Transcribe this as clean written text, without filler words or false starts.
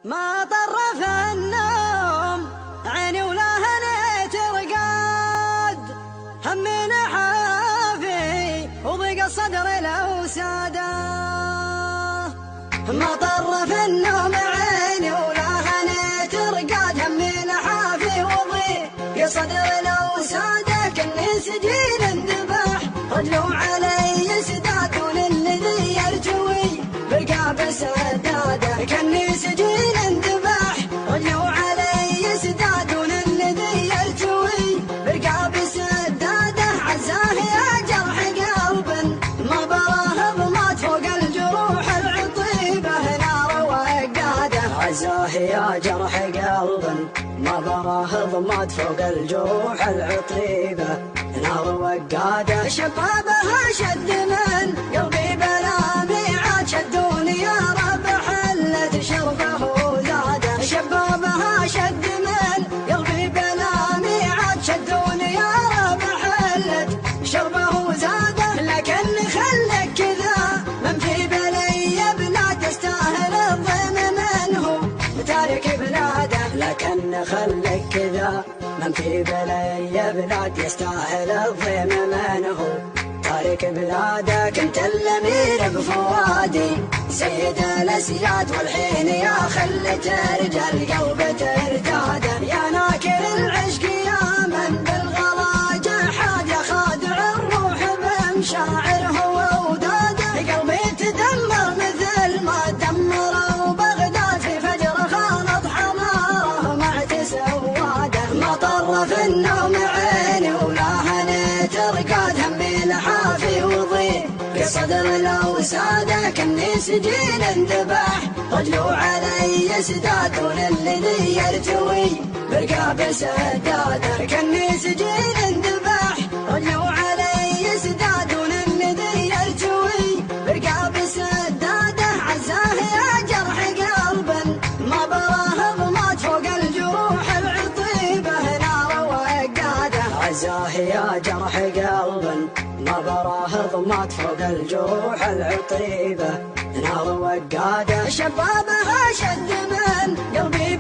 ما طرف النوم عيني ولا هنيت رقاد، همي نحافي وضيق الصدر لو ساده. ما طرف النوم عيني ولا هنيت رقاد، همي نحافي وضيق الصدر لو ساده. كني سجين انذبح رجلوا علي سداد، وللذي يرتوي برقاب سداده. كني سجين انذبح رجلوا علي سداد، وللذي يرتوي برقاب سداده. عزاه يا جرح قلب ما براه ضمات فوق الجروح العطيبه نار وقاده. عزاه يا جرح قلب ما براه ضمات فوق الجروح العطيبه نار وقاده. شبابها شد من قلبي بلا ميعاد، شدوني يا رب حلت شربه زاده. شبابها شد من قلبي بلا ميعاد، شدوني يا رب حلت شربه زاده. لكن خلك كذا من في بلي بلاد يستاهل الضيم منه تارك بلاده. لكن خلك كذا من في بلي بلاد يستاهل الضيم منه تارك بلاده. كنت الامير بفوادي سيد الاسياد، والحين يا خل ترجع القلب ترتاده. يا ناكر العشق يا من بالغلا جحاد، يا خادع الروح بمشاعره ووداده. قلبي تدمر مثل ما دمروا بغداد، في فجر خالط حماره مع تسواده. ما طرف النوم عيني ولا هنيت رقاد، همي لحافي وضيق صدر لو ساده. كني سجين انذبح رجلوا علي سداد، وللذي يرتوي برقاب سداده. كني سجين انذبح رجلوا علي سداد، وللذي يرتوي برقاب سداده. عزاه يا جرح قلب ما براه ضمات فوق الجروح العطيبه نار وقاده. عزاه يا جرح قلب ما براه ضمات فوق الجروح العطيبه نار وقاده. شبابها شد من قلبي